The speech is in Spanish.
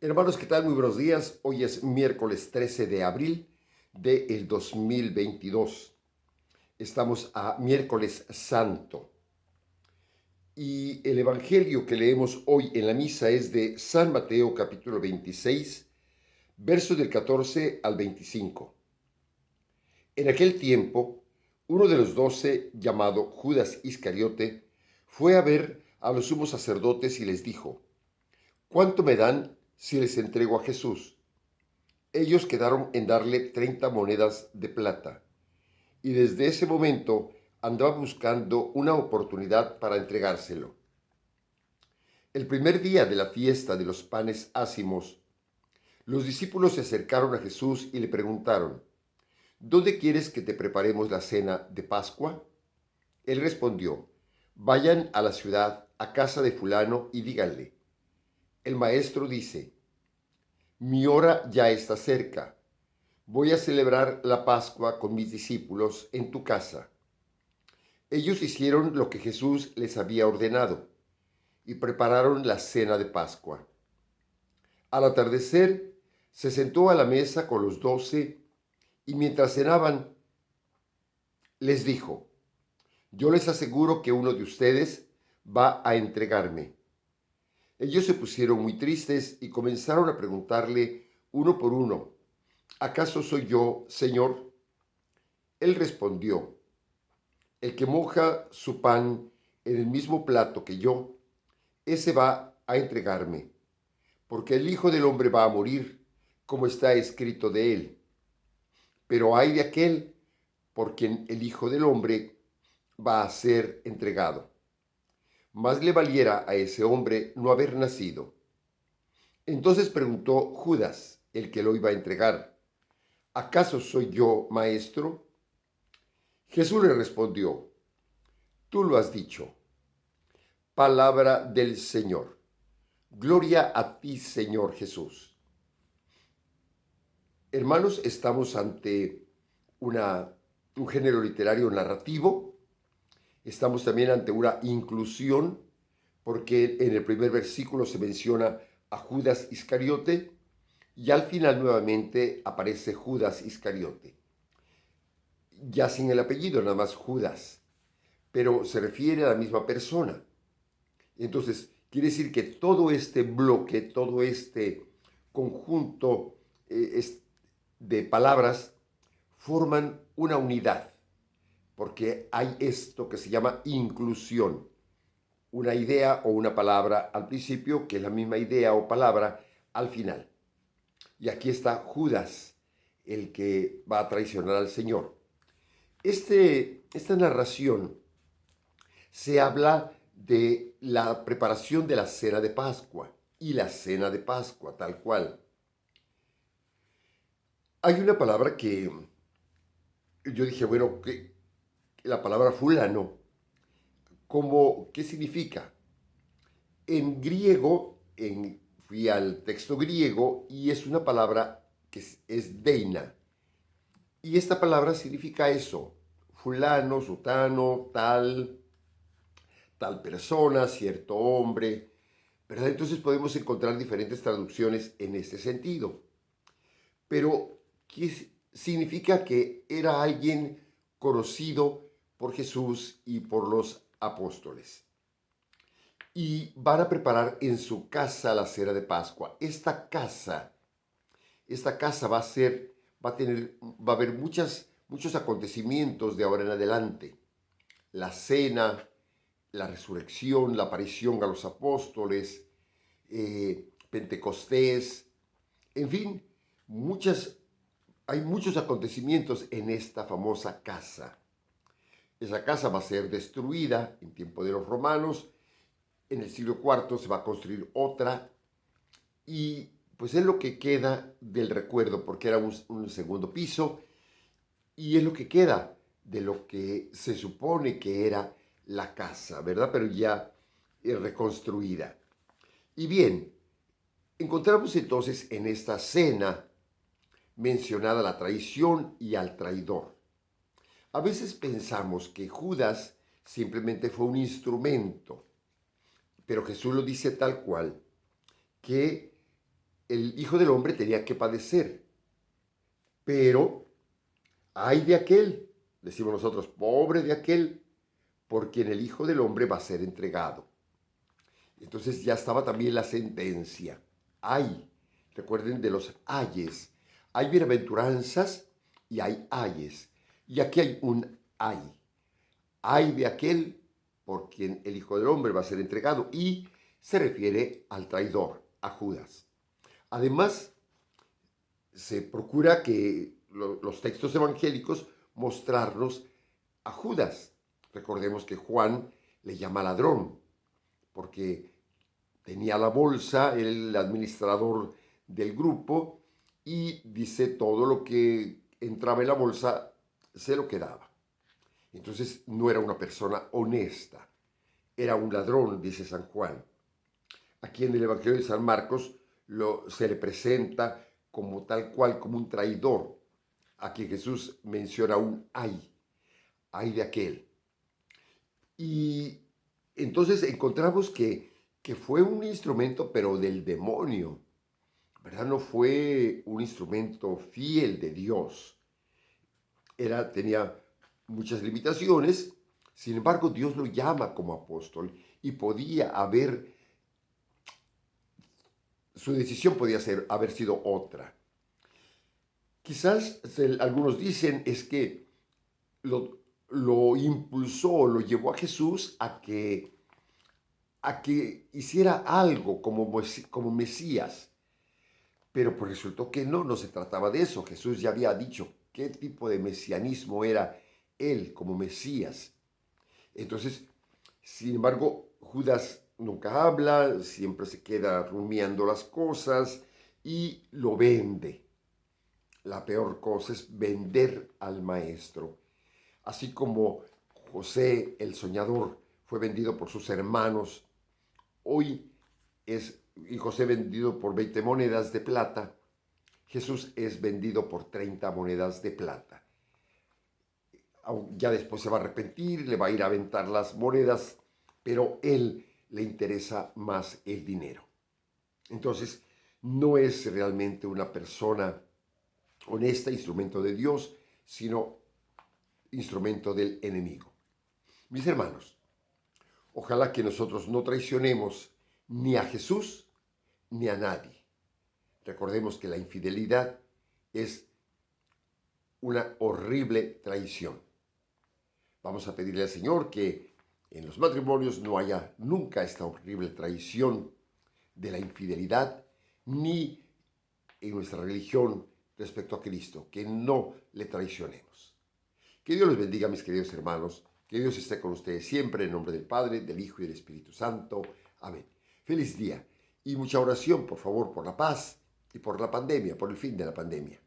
Hermanos, ¿qué tal? Muy buenos días. Hoy es miércoles 13 de abril del 2022. Estamos a miércoles santo. Y el evangelio que leemos hoy en la misa es de San Mateo capítulo 26, versos del 14 al 25. En aquel tiempo, uno de los 12, llamado Judas Iscariote, fue a ver a los sumos sacerdotes y les dijo: ¿Cuánto me dan si les entrego a Jesús? Ellos quedaron en darle 30 monedas de plata, y desde ese momento andaba buscando una oportunidad para entregárselo. El primer día de la fiesta de los panes ácimos, los discípulos se acercaron a Jesús y le preguntaron: ¿Dónde quieres que te preparemos la cena de Pascua? Él respondió: Vayan a la ciudad, a casa de fulano, y díganle: el maestro dice, mi hora ya está cerca. Voy a celebrar la Pascua con mis discípulos en tu casa. Ellos hicieron lo que Jesús les había ordenado y prepararon la cena de Pascua. Al atardecer, se sentó a la mesa con los 12 y mientras cenaban, les dijo: Yo les aseguro que uno de ustedes va a entregarme. Ellos se pusieron muy tristes y comenzaron a preguntarle uno por uno: ¿Acaso soy yo, Señor? Él respondió: El que moja su pan en el mismo plato que yo, ese va a entregarme, porque el Hijo del Hombre va a morir, como está escrito de él. Pero ay de aquel por quien el Hijo del Hombre va a ser entregado. Más le valiera a ese hombre no haber nacido. Entonces preguntó Judas, el que lo iba a entregar: ¿Acaso soy yo, maestro? Jesús le respondió: Tú lo has dicho. Palabra del Señor. Gloria a ti, Señor Jesús. Hermanos, estamos ante un género literario narrativo. Estamos también ante una inclusión, porque en el primer versículo se menciona a Judas Iscariote y al final nuevamente aparece Judas Iscariote, ya sin el apellido, nada más Judas, pero se refiere a la misma persona. Entonces, quiere decir que todo este bloque, todo este conjunto de palabras forman una unidad, porque hay esto que se llama inclusión. Una idea o una palabra al principio, que es la misma idea o palabra al final. Y aquí está Judas, el que va a traicionar al Señor. Esta narración se habla de la preparación de la cena de Pascua y la cena de Pascua, tal cual. Hay una palabra que yo dije, bueno, que la palabra fulano, ¿qué significa? En griego, fui al texto griego y es una palabra que es deina. Y esta palabra significa eso: fulano, sutano, tal persona, cierto hombre, ¿verdad? Entonces podemos encontrar diferentes traducciones en este sentido. Pero, ¿qué significa? Que era alguien conocido por Jesús y por los apóstoles. Y van a preparar en su casa la cena de Pascua. Esta casa va a haber muchos acontecimientos de ahora en adelante. La cena, la resurrección, la aparición a los apóstoles, Pentecostés, en fin, hay muchos acontecimientos en esta famosa casa. Esa casa va a ser destruida en tiempo de los romanos. En el siglo IV se va a construir otra y pues es lo que queda del recuerdo, porque era un segundo piso y es lo que queda de lo que se supone que era la casa, ¿verdad? Pero ya reconstruida. Y bien, encontramos entonces en esta cena mencionada la traición y al traidor. A veces pensamos que Judas simplemente fue un instrumento, pero Jesús lo dice tal cual, que el Hijo del Hombre tenía que padecer, pero ay de aquel, decimos nosotros, pobre de aquel, por quien el Hijo del Hombre va a ser entregado. Entonces ya estaba también la sentencia. Ay, recuerden de los ayes. Hay bienaventuranzas y hay ayes. Y aquí hay un ay. Ay de aquel por quien el Hijo del Hombre va a ser entregado. Y se refiere al traidor, a Judas. Además, se procura que los textos evangélicos mostrarnos a Judas. Recordemos que Juan le llama ladrón, porque tenía la bolsa, el administrador del grupo, y dice todo lo que entraba en la bolsa se lo quedaba. Entonces no era una persona honesta, era un ladrón, dice San Juan. Aquí en el Evangelio de San Marcos se le presenta como tal cual, como un traidor. Aquí Jesús menciona un ay de aquel. Y entonces encontramos que fue un instrumento, pero del demonio, ¿verdad? No fue un instrumento fiel de Dios. Tenía muchas limitaciones, sin embargo, Dios lo llama como apóstol y su decisión podía haber sido otra. Quizás algunos dicen es que lo impulsó, lo llevó a Jesús a que hiciera algo como Mesías. Pero pues resultó que no se trataba de eso. Jesús ya había dicho qué tipo de mesianismo era él como Mesías. Entonces, sin embargo, Judas nunca habla, siempre se queda rumiando las cosas y lo vende. La peor cosa es vender al maestro. Así como José el soñador fue vendido por sus hermanos, hoy y José vendido por 20 monedas de plata, Jesús es vendido por 30 monedas de plata. Ya después se va a arrepentir, le va a ir a aventar las monedas, pero él le interesa más el dinero. Entonces, no es realmente una persona honesta, instrumento de Dios, sino instrumento del enemigo. Mis hermanos, ojalá que nosotros no traicionemos ni a Jesús ni a nadie. Recordemos que la infidelidad es una horrible traición. Vamos a pedirle al Señor que en los matrimonios no haya nunca esta horrible traición de la infidelidad, ni en nuestra religión respecto a Cristo, que no le traicionemos. Que Dios los bendiga, mis queridos hermanos, que Dios esté con ustedes siempre, en nombre del Padre, del Hijo y del Espíritu Santo. Amén. Feliz día y mucha oración, por favor, por la paz y por la pandemia, por el fin de la pandemia.